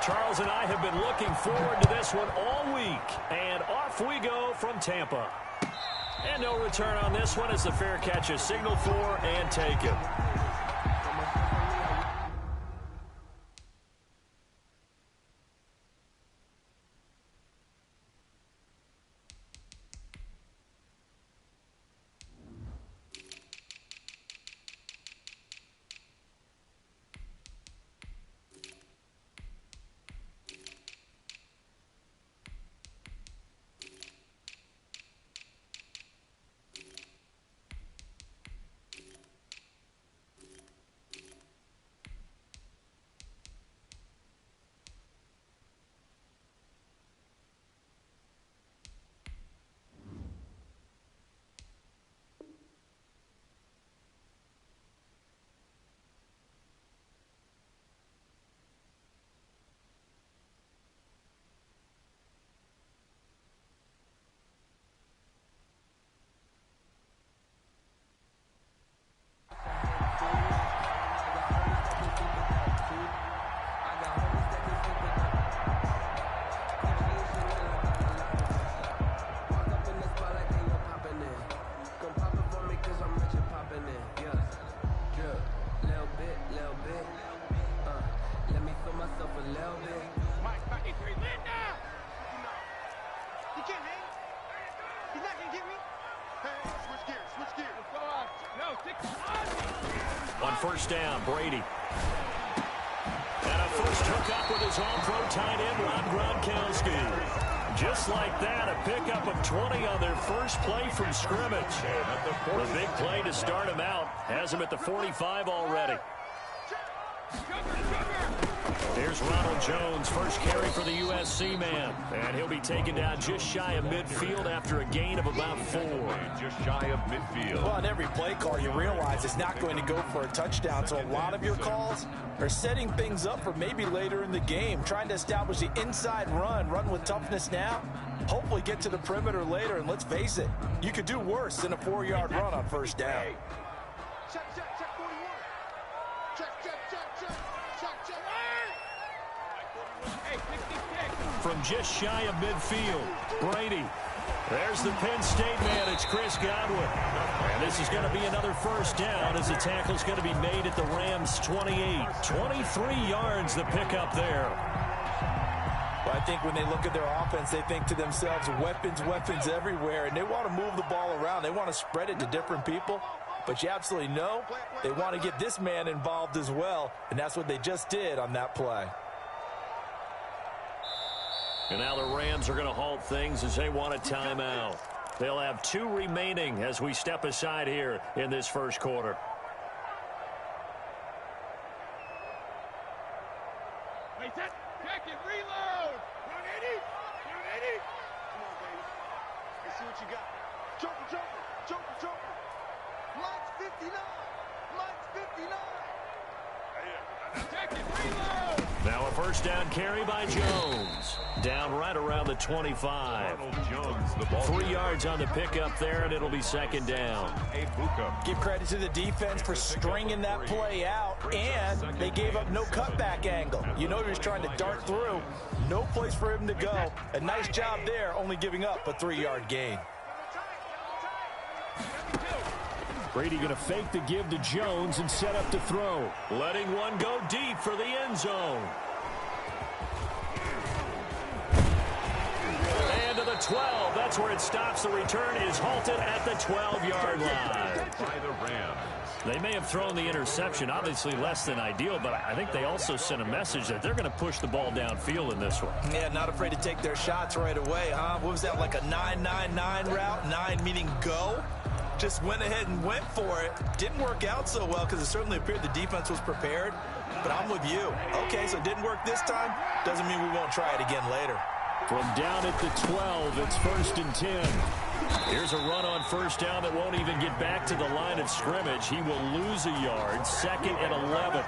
Charles and I have been looking forward to this one all week. And off we go from Tampa. And no return on this one as the fair catch is signaled for and taken. On first down, Brady. And a first hookup with his all-pro tight end, Rob Gronkowski. Just like that, a pickup of 20 on their first play from scrimmage. The big play to start him out has him at the 45 already. Here's Ronald Jones, first carry for the USC man. And he'll be taken down just shy of midfield after a gain of about 4. Just shy of midfield. Well, on every play call, you realize it's not going to go for a touchdown. So a lot of your calls are setting things up for maybe later in the game, trying to establish the inside run with toughness now, hopefully get to the perimeter later. And let's face it, you could do worse than a 4-yard run on first down. From just shy of midfield, Brady. There's the Penn State man. It's Chris Godwin. And this is going to be another first down as the tackle's going to be made at the Rams' 28. 23 yards the pickup there. Well, I think when they look at their offense, they think to themselves, weapons everywhere, and they want to move the ball around. They want to spread it to different people. But you absolutely know they want to get this man involved as well, and that's what they just did on that play. And now the Rams are going to halt things as they want a timeout. They'll have 2 remaining as we step aside here in this first quarter. Wait, check it, reload. 180, 180. Come on, baby. Let's see what you got. Choker. Mike's 59. Check it, reload. Now a first down carry by Jones. Down right around the 25. Jones, the ball 3 yards on the pickup there, and it'll be second down. Give credit to the defense for stringing that play out, and they gave up no cutback angle. You know he was trying to dart through. No place for him to go. A nice job there, only giving up a 3-yard gain. Brady going to fake the give to Jones and set up to throw. Letting one go deep for the end zone. And to the 12. That's where it stops. The return is halted at the 12-yard line. By the Rams. They may have thrown the interception, obviously less than ideal, but I think they also sent a message that they're going to push the ball downfield in this one. Yeah, not afraid to take their shots right away, huh? What was that, like a 9-9-9 route? 9 meaning go? Just went ahead and went for it. Didn't work out so well because it certainly appeared the defense was prepared. But I'm with you. Okay, so it didn't work this time. Doesn't mean we won't try it again later. From down at the 12, it's 1st and 10. Here's a run on first down that won't even get back to the line of scrimmage. He will lose a yard. 2nd and 11.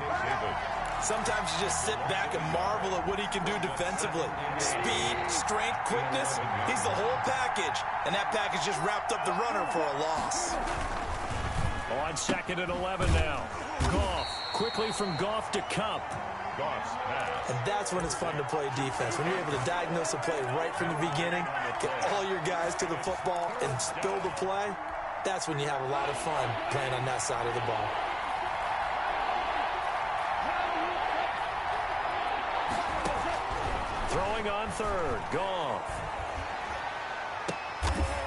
Sometimes you just sit back and marvel at what he can do defensively. Speed, strength, quickness, he's the whole package. And that package just wrapped up the runner for a loss. On 2nd and 11 now. Goff quickly from Goff to Cup. Goff's pass. And that's when it's fun to play defense. When you're able to diagnose a play right from the beginning, get all your guys to the football and spill the play, that's when you have a lot of fun playing on that side of the ball. Throwing on third, Goff.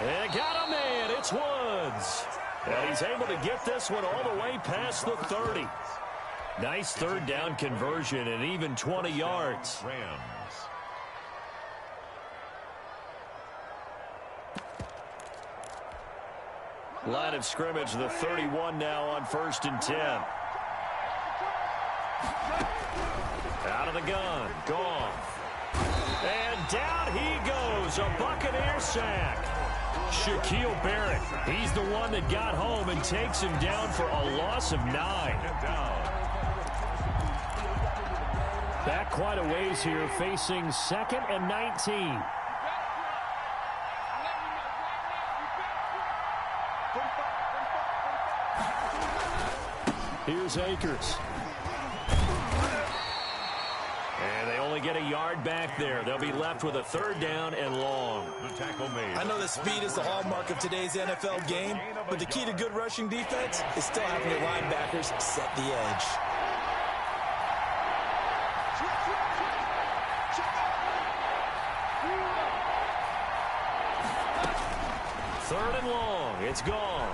And got a man, it's Woods. And he's able to get this one all the way past the 30. Nice third down conversion and even 20 yards. Rams. Line of scrimmage, the 31 now on 1st and 10. Out of the gun, Goff. And down he goes, a Buccaneer sack. Shaquille Barrett, he's the one that got home and takes him down for a loss of 9. Back quite a ways here, facing 2nd and 19. Here's Akers. And they only get a yard back there. They'll be left with a 3rd down and long. The tackle made. I know that speed is the hallmark of today's NFL game, but the key to good rushing defense is still having your linebackers set the edge. Third and long. It's gone.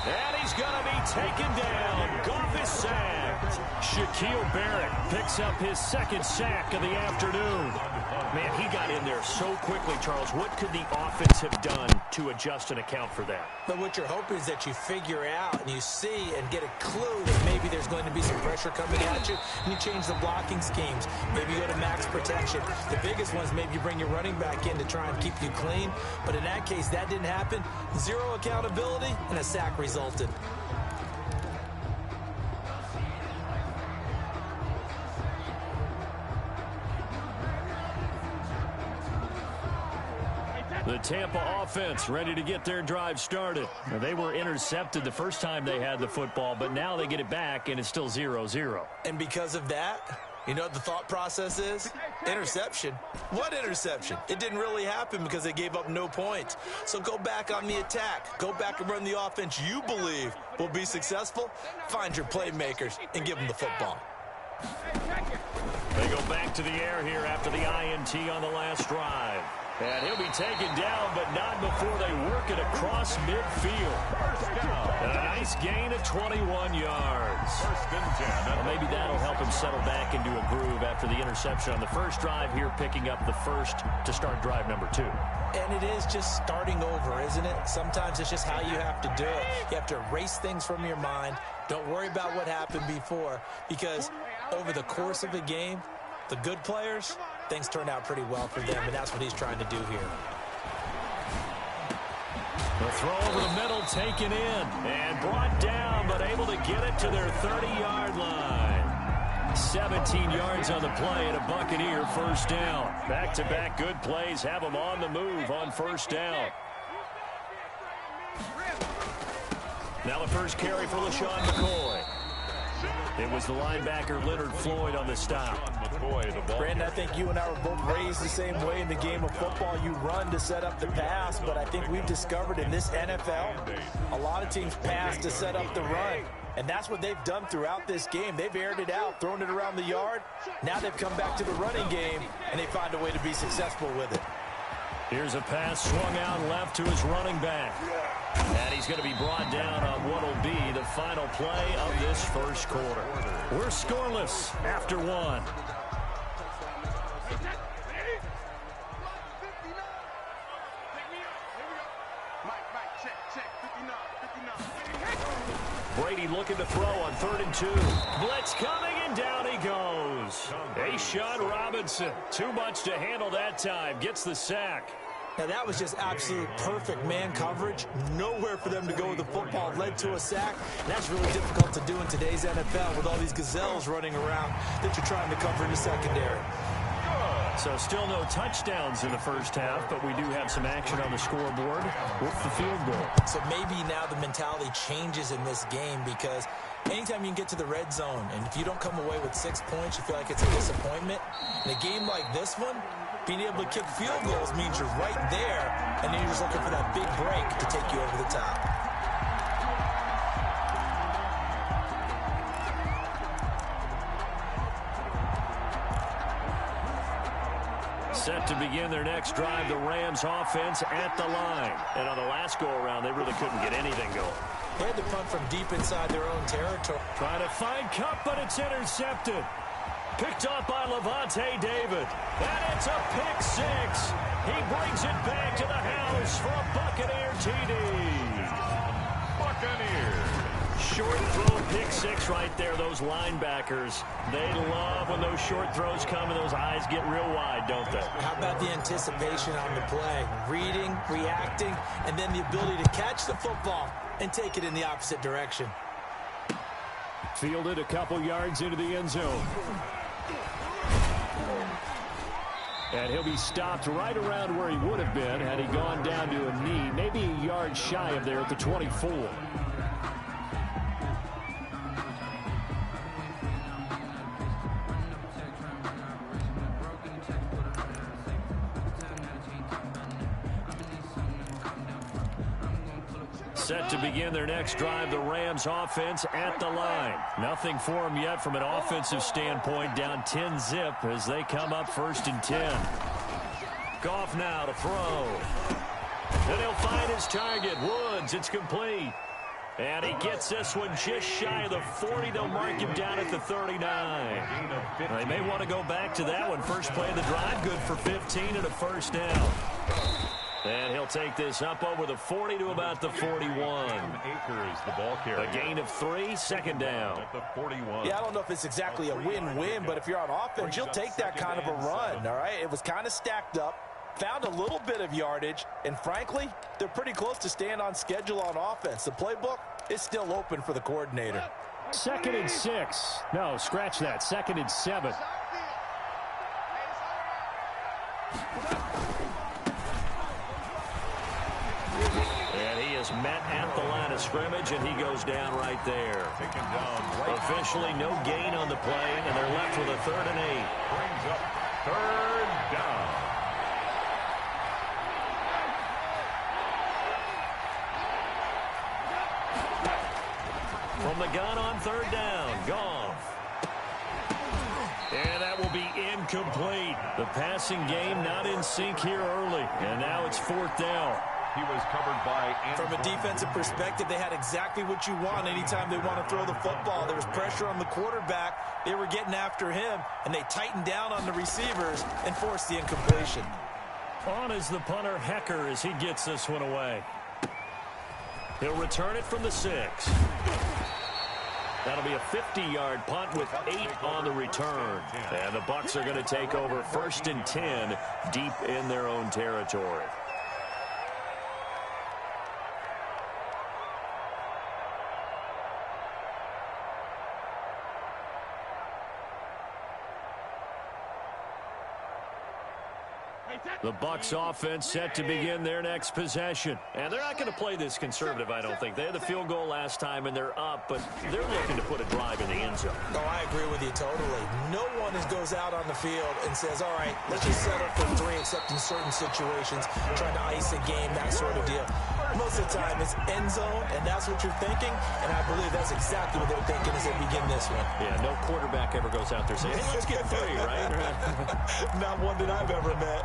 And he's going to be taken down. Goff is sacked. Shaquille Barrett picks up his 2nd sack of the afternoon. Man, he got in there so quickly, Charles. What could the offense have done to adjust and account for that? But what you're hoping is that you figure out and you see and get a clue that maybe there's going to be some pressure coming at you, and you change the blocking schemes. Maybe you go to max protection. The biggest one is maybe you bring your running back in to try and keep you clean. But in that case, that didn't happen. 0 accountability, and a sack resulted. The Tampa offense ready to get their drive started. Now, they were intercepted the first time they had the football, but now they get it back, and it's still 0-0. And because of that, you know what the thought process is? Interception. What interception? It didn't really happen because they gave up no points. So go back on the attack. Go back and run the offense you believe will be successful. Find your playmakers and give them the football. They go back to the air here after the INT on the last drive. And he'll be taken down, but not before they work it across midfield. And a nice gain of 21 yards. Well, maybe that'll help him settle back into a groove after the interception on the first drive here, picking up the first to start drive number 2. And it is just starting over, isn't it? Sometimes it's just how you have to do it. You have to erase things from your mind. Don't worry about what happened before, because over the course of a game, the good players, things turn out pretty well for them, and that's what he's trying to do here. The throw over the middle, taken in, and brought down, but able to get it to their 30-yard line. 17 yards on the play and a Buccaneer first down. Back-to-back good plays have them on the move on first down. Now the first carry for LaShawn McCoy. It was the linebacker Leonard Floyd on the stop. Brandon, I think you and I were both raised the same way in the game of football. You run to set up the pass, but I think we've discovered in this NFL, a lot of teams pass to set up the run. And that's what they've done throughout this game. They've aired it out, thrown it around the yard. Now they've come back to the running game, and they find a way to be successful with it. Here's a pass swung out left to his running back. And he's going to be brought down on what will be the final play of this first quarter. We're scoreless after 1. Brady looking to throw on 3rd and 2. Blitz coming, and down he goes. A'Shawn Robinson, too much to handle that time, gets the sack. Now, that was just absolute perfect man coverage. Nowhere for them to go with the football. Led to a sack. And that's really difficult to do in today's NFL with all these gazelles running around that you're trying to cover in the secondary. So still no touchdowns in the first half, but we do have some action on the scoreboard with the field goal. So maybe now the mentality changes in this game, because anytime you can get to the red zone, and if you don't come away with 6 points, you feel like it's a disappointment. In a game like this one, being able to kick field goals means you're right there, and then you're just looking for that big break to take you over the top. Set to begin their next drive, the Rams offense at the line. And on the last go-around, they really couldn't get anything going. They had to punt from deep inside their own territory. Trying to find Cup, but it's intercepted. Picked off by Levante David. And it's a pick six. He brings it back to the house for a Buccaneer TD. Buccaneers. Short throw pick six right there. Those linebackers, they love when those short throws come and those eyes get real wide, don't they? How about the anticipation on the play? Reading, reacting, and then the ability to catch the football and take it in the opposite direction. Fielded a couple yards into the end zone. And he'll be stopped right around where he would have been had he gone down to a knee, maybe a yard shy of there at the 24. Set to begin their next drive, the Rams offense at the line. Nothing for them yet from an offensive standpoint, down 10-zip as they come up 1st and 10. Goff now to throw. And he'll find his target, Woods. It's complete. And he gets this one just shy of the 40. They'll mark him down at the 39. They may want to go back to that one. First play of the drive, good for 15 and a first down. And he'll take this up over the 40 to about the 41. Acres, the ball carrier. A gain of 3, second down. At the 41. Yeah, I don't know if it's exactly a win-win, but if you're on offense, you'll take that kind of a run, all right? It was kind of stacked up, found a little bit of yardage, and frankly, they're pretty close to staying on schedule on offense. The playbook is still open for the coordinator. 2nd and 6. No, scratch that. 2nd and 7. Met at the line of scrimmage, and he goes down right there. Taken down right. Officially no gain on the play, and they're left with a 3rd and 8. Brings up 3rd down. From the gun on 3rd down, Goff. And that will be incomplete. The passing game not in sync here early, and now it's 4th down. He was covered by... From a defensive perspective, they had exactly what you want anytime they want to throw the football. There was pressure on the quarterback. They were getting after him, and they tightened down on the receivers and forced the incompletion. On is the punter, Hecker, as he gets this one away. He'll return it from the 6. That'll be a 50-yard punt with 8 on the return. And the Bucs are going to take over 1st and 10 deep in their own territory. The Bucs offense set to begin their next possession. And they're not going to play this conservative, I don't think. They had the field goal last time, and they're up, but they're looking to put a drive in the end zone. Oh, I agree with you totally. No one goes out on the field and says, all right, let's just settle for 3, except in certain situations, trying to ice a game, that sort of deal. Most of the time, it's end zone, and that's what you're thinking, and I believe that's exactly what they're thinking as they begin this one. Yeah, no quarterback ever goes out there saying, hey, let's get 3, right? Not one that I've ever met.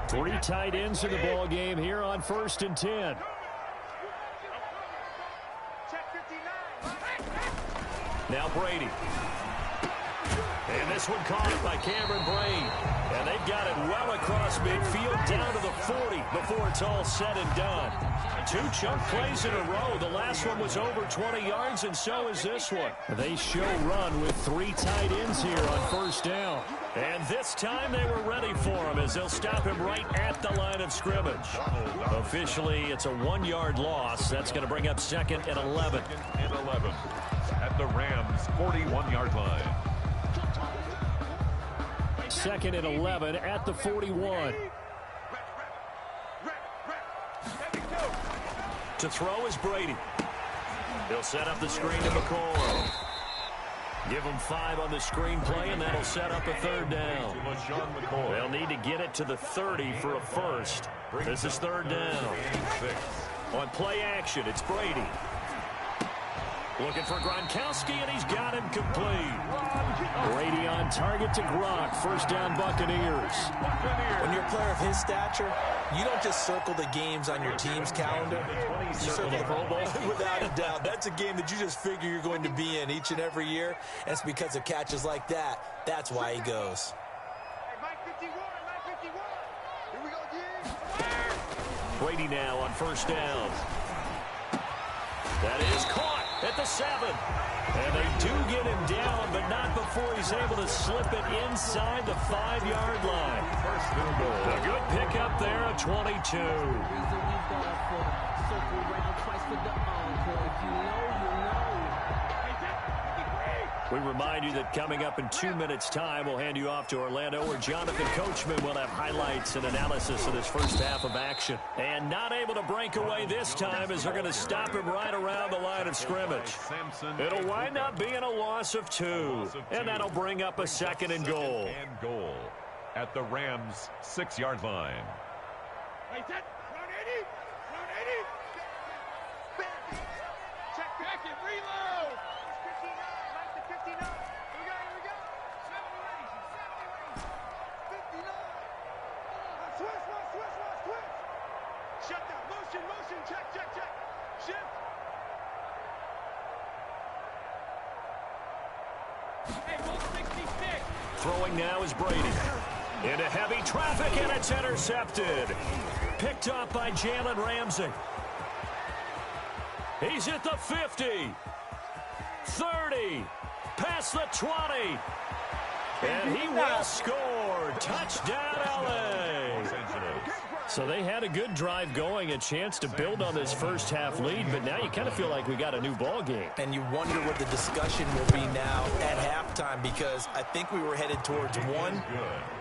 Three tight ends in the ball game here on 1st and 10. Now Brady. And this one caught by Cameron Brate. And they've got it well across midfield down to the 40 before it's all said and done. 2 chunk plays in a row. The last one was over 20 yards, and so is this one. They show run with 3 tight ends here on 1st down. And this time they were ready for him as they'll stop him right at the line of scrimmage. Officially, it's a 1-yard loss. That's going to bring up 2nd and 11. 2nd and 11. at the Rams' 41-yard line. 2nd and 11 at the 41. To throw is Brady. He'll set up the screen to McCoy. Give him 5 on the screen play, and that'll set up a 3rd down. They'll need to get it to the 30 for a first. This is 3rd down. On play action, it's Brady. Looking for Gronkowski, and he's got him complete. Brady on target to Gronk. 1st down, Buccaneers. When you're a player of his stature, you don't just circle the games on your team's calendar. You circle the Pro Bowl. Without a doubt. That's a game that you just figure you're going to be in each and every year. And it's because of catches like that. That's why he goes. Hey, Mike 51, Here we go, G. Brady now on 1st down. That is caught at the 7. And they do get him down, but not before he's able to slip it inside the 5-yard line. A good pickup there at 22. We remind you that coming up in 2 minutes' time, we'll hand you off to Orlando, where Jonathan Coachman will have highlights and analysis of this first half of action. And not able to break away this time as they're going to stop him right around the line of scrimmage. It'll wind up being a loss of 2, and that'll bring up a 2nd and goal. At the Rams' 6-yard line. Hey, set. Run 80. Run 80. Check back and reload. 59. Mike to 59. Here we go. 70 59. Switch. Shut down. Motion. Check. Shift. Hey, 166. Throwing now is Brady. Into heavy traffic, and it's intercepted. Picked up by Jalen Ramsey. He's at the 50. 30. Past the 20. And he will score. Touchdown, L.A. So they had a good drive going, a chance to build on this first half lead, but now you kind of feel like we got a new ball game. And you wonder what the discussion will be now at halftime, because I think we were headed towards 1.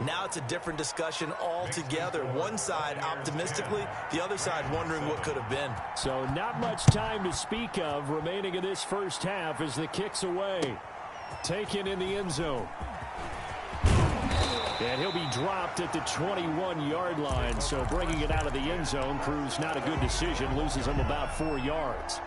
Now it's a different discussion altogether. One side optimistically, the other side wondering what could have been. So not much time to speak of remaining in this first half as the kick's away. Taken in the end zone. And he'll be dropped at the 21-yard line, so bringing it out of the end zone proves not a good decision, loses him about 4 yards.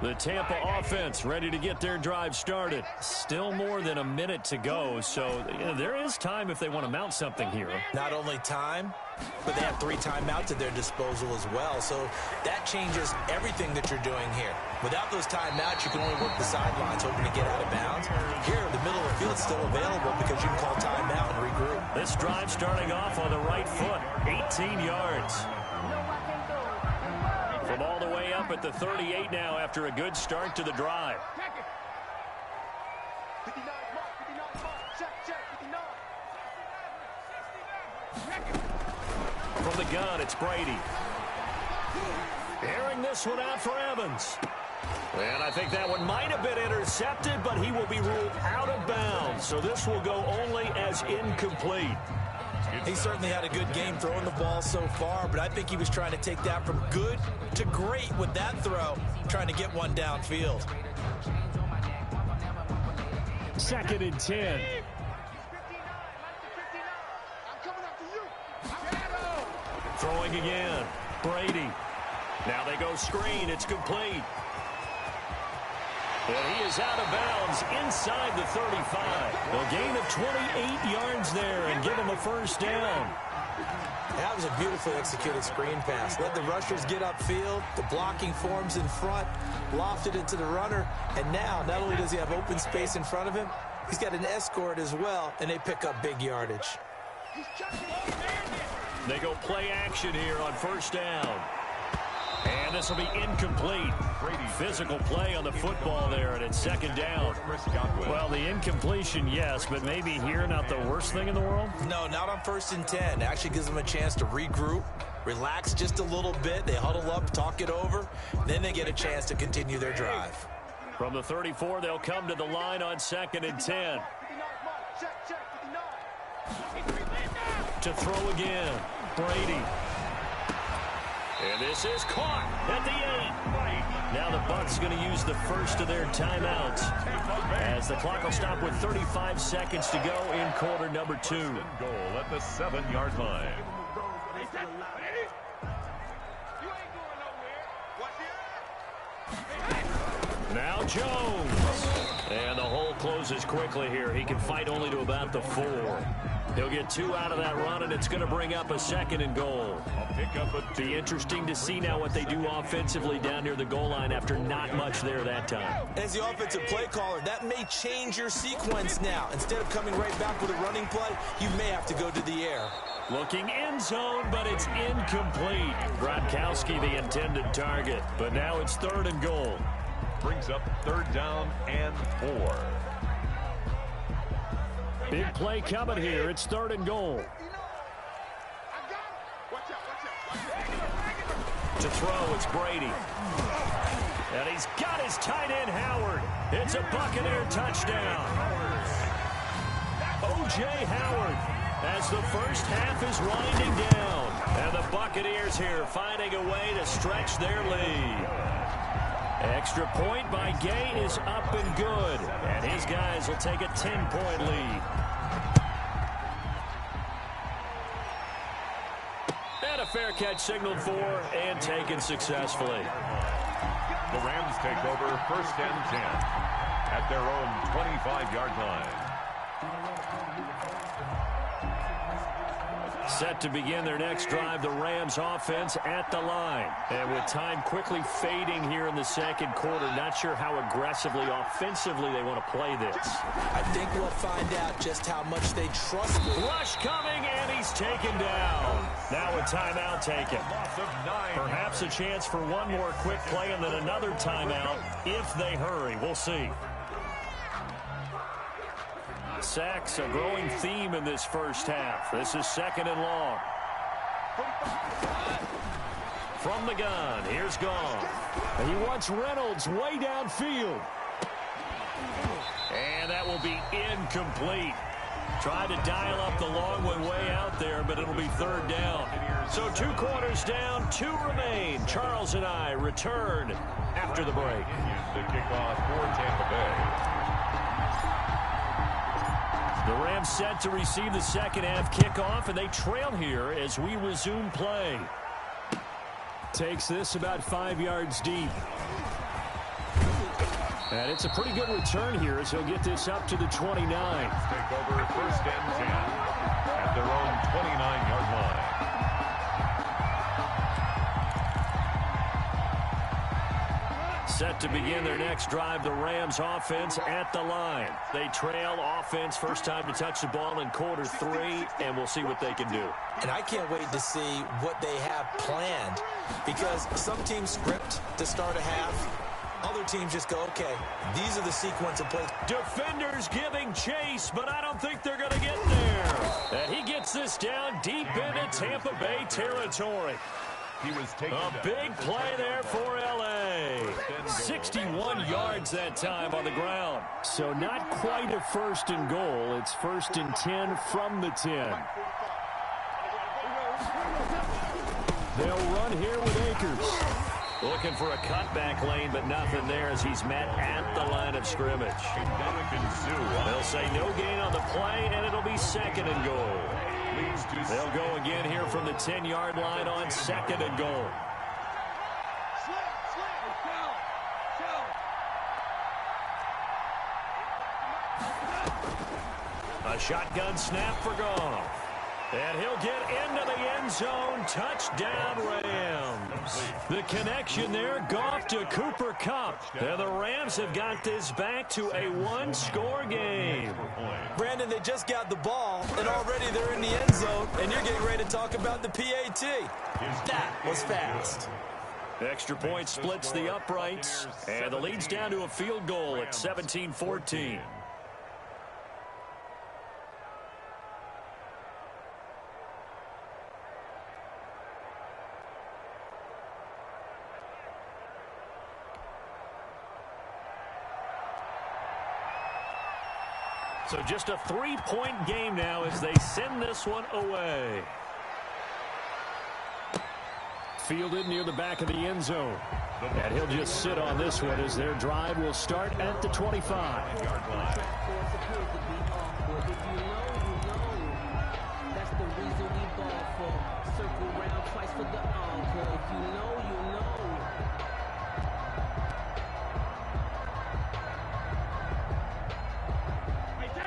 The Tampa offense ready to get their drive started. Still more than a minute to go, so there is time if they want to mount something here. Not only time, but they have 3 timeouts at their disposal as well, so that changes everything that you're doing here. Without those timeouts, you can only work the sidelines, hoping to get out of bounds. Here, the middle of the field is still available because you can call timeout and regroup. This drive starting off on the right foot, 18 yards. From all the way up at the 38 now after a good start to the drive. 59 mark. Check. 59. From the gun, it's Brady. Airing this one out for Evans. And I think that one might have been intercepted, but he will be ruled out of bounds. So this will go only as incomplete. He certainly had a good game throwing the ball so far, but I think he was trying to take that from good to great with that throw, trying to get one downfield. 2nd and 10. Throwing again. Brady. Now they go screen. It's complete. And he is out of bounds inside the 35. A gain of 28 yards there and give him a first down. That was a beautifully executed screen pass. Let the rushers get upfield. The blocking forms in front. Lofted it to the runner. And now, not only does he have open space in front of him, he's got an escort as well, and they pick up big yardage. They go play action here on first down. And And this will be incomplete. Physical play on the football there, and it's second down. Well, the incompletion, yes, but maybe here not the worst thing in the world? No, not on 1st and 10. It actually gives them a chance to regroup, relax just a little bit. They huddle up, talk it over. Then they get a chance to continue their drive. From the 34, they'll come to the line on 2nd and 10. To throw again, Brady. And this is caught at the 8. Now the Bucs going to use the first of their timeouts as the clock will stop with 35 seconds to go in quarter number 2. Goal at the 7-yard line. Now Jones. And the hole closes quickly here. He can fight only to about the 4. He'll get 2 out of that run, and it's going to bring up a 2nd and goal. Be interesting to see now what they do offensively down near the goal line after not much there that time. As the offensive play caller, that may change your sequence now. Instead of coming right back with a running play, you may have to go to the air. Looking end zone, but it's incomplete. Gronkowski the intended target, but now it's 3rd and goal. Brings up 3rd down and 4. Big play coming here. It's 3rd and goal. To throw, it's Brady. And he's got his tight end, Howard. It's a Buccaneer touchdown. O.J. Howard as the first half is winding down. And the Buccaneers here finding a way to stretch their lead. Extra point by Gay is up and good. And his guys will take a 10-point lead. And a fair catch signaled for and taken successfully. The Rams take over 1st and 10 at their own 25-yard line. Set to begin their next drive, the Rams offense at the line. And with time quickly fading here in the 2nd quarter, not sure how aggressively, offensively they want to play this. I think we'll find out just how much they trust him. Rush coming, and he's taken down. Now a timeout taken. Perhaps a chance for one more quick play and then another timeout if they hurry. We'll see. Sacks, a growing theme in this first half. This is 2nd and long. From the gun, here's Gone. He wants Reynolds way downfield. And that will be incomplete. Tried to dial up the long one way out there, but it'll be 3rd down. So 2 quarters down, 2 remain. Charles and I return after the break. The kickoff for Tampa Bay. The Rams set to receive the 2nd half kickoff, and they trail here as we resume play. Takes this about 5 yards deep. And it's a pretty good return here as he'll get this up to the 29. Take over 1st and 10 at their own 29-yard line. Set to begin their next drive, the Rams offense at the line. They trail offense, first time to touch the ball in quarter 3, and we'll see what they can do. And I can't wait to see what they have planned, because some teams script to start a half. Other teams just go, okay, these are the sequence of plays. Defenders giving chase, but I don't think they're going to get there. And he gets this down deep into Tampa Bay territory. He was taken a big play there for L.A. 61 yards that time on the ground. So not quite a 1st and goal. It's 1st and 10 from the 10. They'll run here with Akers. Looking for a cutback lane, but nothing there as he's met at the line of scrimmage. They'll say no gain on the play, and it'll be 2nd and goal. They'll go again here from the 10-yard line on 2nd and goal. A shotgun snap for Goff. And he'll get into the end zone. Touchdown, Rams. The connection there, Goff to Cooper Kupp. And the Rams have got this back to a 1-score game. Brandon, they just got the ball, and already they're in the end zone, and you're getting ready to talk about the PAT. That was fast. Extra point splits the uprights, and the lead's down to a field goal at 17-14. So just a three-point game now as they send this one away. Fielded near the back of the end zone. And he'll just sit on this one as their drive will start at the 25-yard line. That's the reason we ball for. Circle round twice for the encore. If you know, you know.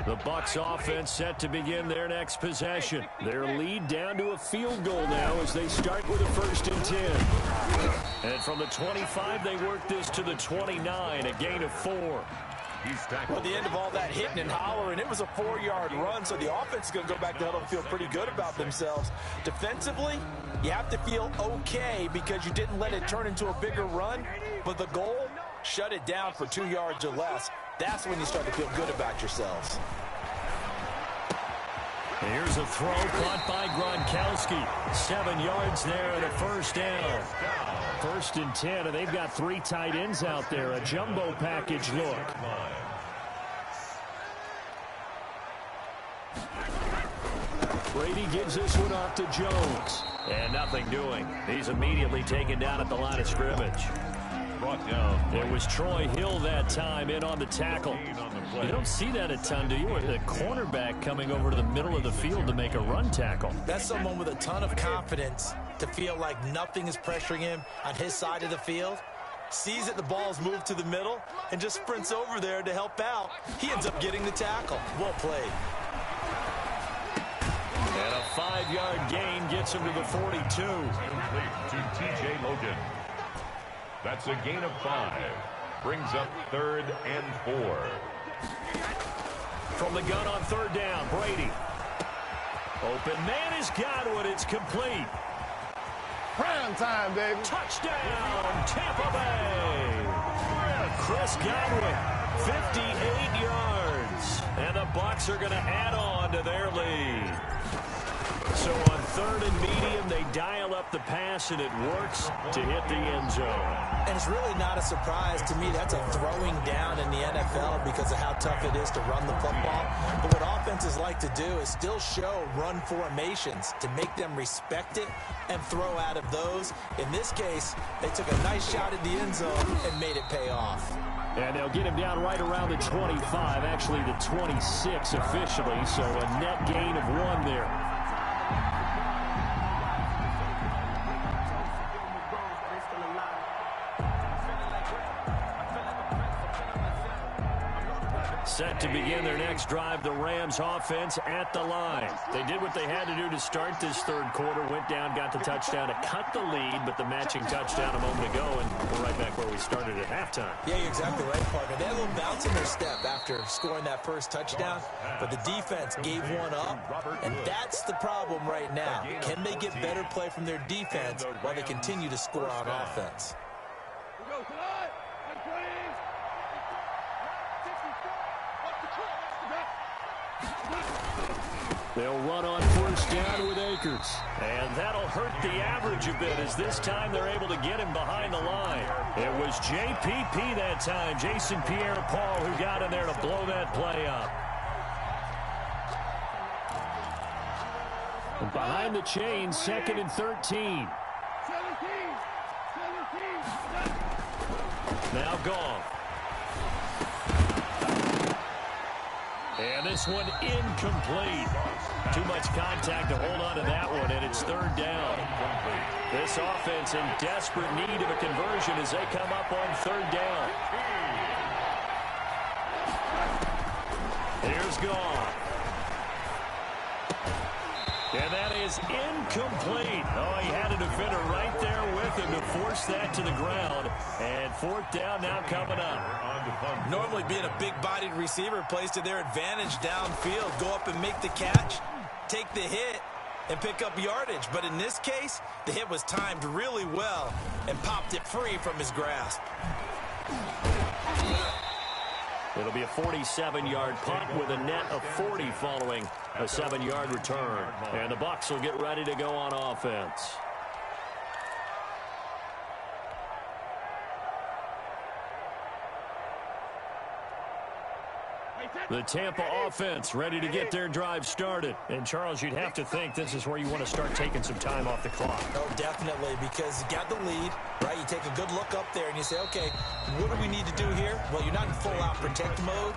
The Bucs offense set to begin their next possession. Their lead down to a field goal now as they start with a 1st and 10. And from the 25, they work this to the 29, a gain of 4. Well, at the end of all that hitting and hollering, it was a 4-yard run, so the offense is going to go back to huddle and feel pretty good about themselves. Defensively, you have to feel okay because you didn't let it turn into a bigger run, but the goal, shut it down for 2 yards or less. That's when you start to feel good about yourselves. Here's a throw caught by Gronkowski. 7 yards there and a 1st down. 1st and 10, and they've got 3 tight ends out there. A jumbo package look. Brady gives this one off to Jones. And nothing doing. He's immediately taken down at the line of scrimmage. Brought down. It was Troy Hill that time in on the tackle. You don't see that a ton, do you? A cornerback coming over to the middle of the field to make a run tackle. That's someone with a ton of confidence to feel like nothing is pressuring him on his side of the field. Sees that the ball's moved to the middle and just sprints over there to help out. He ends up getting the tackle. Well played. And a 5-yard gain gets him to the 42. Complete to T.J. Logan. That's a gain of 5. Brings up 3rd and 4. From the gun on 3rd down, Brady. Open man has got one. It's complete. Prime time, baby. Touchdown, Tampa Bay. Chris Godwin, 58 yards. And the Bucs are going to add on to their lead. So on 3rd and medium, they dial up the pass, and it works to hit the end zone. And it's really not a surprise to me. That's a throwing down in the NFL because of how tough it is to run the football. But what offenses like to do is still show run formations to make them respect it and throw out of those. In this case, they took a nice shot at the end zone and made it pay off. And they'll get him down right around the 25, actually the 26 officially, so a net gain of 1 there. Set to begin their next drive, the Rams offense at the line. They did what they had to do to start this 3rd quarter, went down, got the touchdown to cut the lead, but the matching touchdown a moment ago, and we're right back where we started at halftime. Yeah, you're exactly right, partner. They had a little bounce in their step after scoring that first touchdown, but the defense gave one up, and that's the problem right now. Can they get better play from their defense while they continue to score on offense? They'll run on 1st down with Akers. And that'll hurt the average a bit as this time they're able to get him behind the line. It was JPP that time, Jason Pierre-Paul, who got in there to blow that play up. And behind the chain, 2nd and 13. Now gone. And this one incomplete. Too much contact to hold on to that one, and it's 3rd down. This offense in desperate need of a conversion as they come up on 3rd down. Here's gone. And that is incomplete. Oh, he had a defender right there with him to force that to the ground. And 4th down now coming up. Normally being a big-bodied receiver plays to their advantage downfield. Go up and make the catch, take the hit, and pick up yardage. But in this case, the hit was timed really well and popped it free from his grasp. It'll be a 47-yard punt with a net of 40 following a 7-yard return. And the Bucs will get ready to go on offense. The Tampa offense ready to get their drive started. And, Charles, you'd have to think this is where you want to start taking some time off the clock. Oh, definitely, because you got the lead, right? You take a good look up there and you say, okay, what do we need to do here? Well, you're not in full-out protect mode.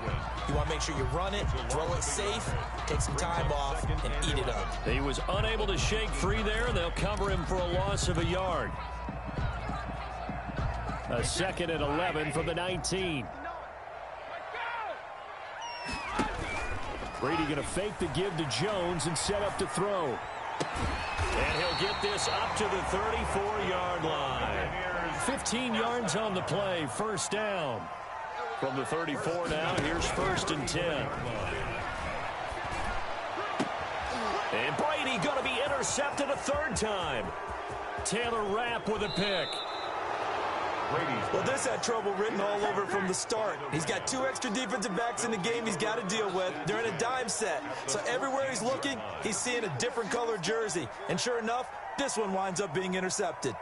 You want to make sure you run it, throw it safe, take some time off, and eat it up. He was unable to shake free there. They'll cover him for a loss of a yard. A 2nd and 11 from the 19. Brady going to fake the give to Jones and set up to throw. And he'll get this up to the 34-yard line. 15 yards on the play, first down. From the 34 now, here's 1st and 10. And Brady going to be intercepted a 3rd time. Taylor Rapp with a pick. Well, this had trouble written all over from the start. He's got 2 extra defensive backs in the game he's got to deal with. They're in a dime set. So everywhere he's looking, he's seeing a different color jersey. And sure enough, this one winds up being intercepted.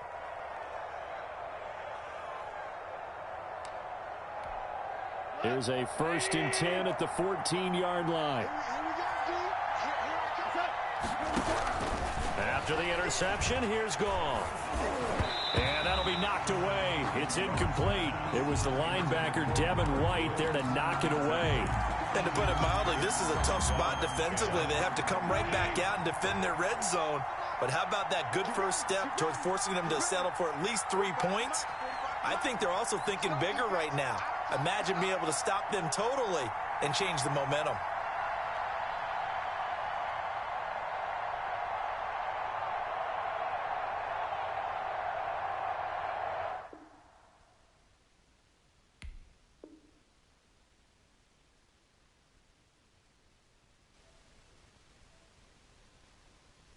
Here's a 1st and 10 at the 14-yard line. After the interception, here's Goff. And that'll be knocked away. It's incomplete. It was the linebacker, Devin White, there to knock it away. And to put it mildly, this is a tough spot defensively. They have to come right back out and defend their red zone. But how about that good first step towards forcing them to settle for at least 3 points? I think they're also thinking bigger right now. Imagine being able to stop them totally and change the momentum.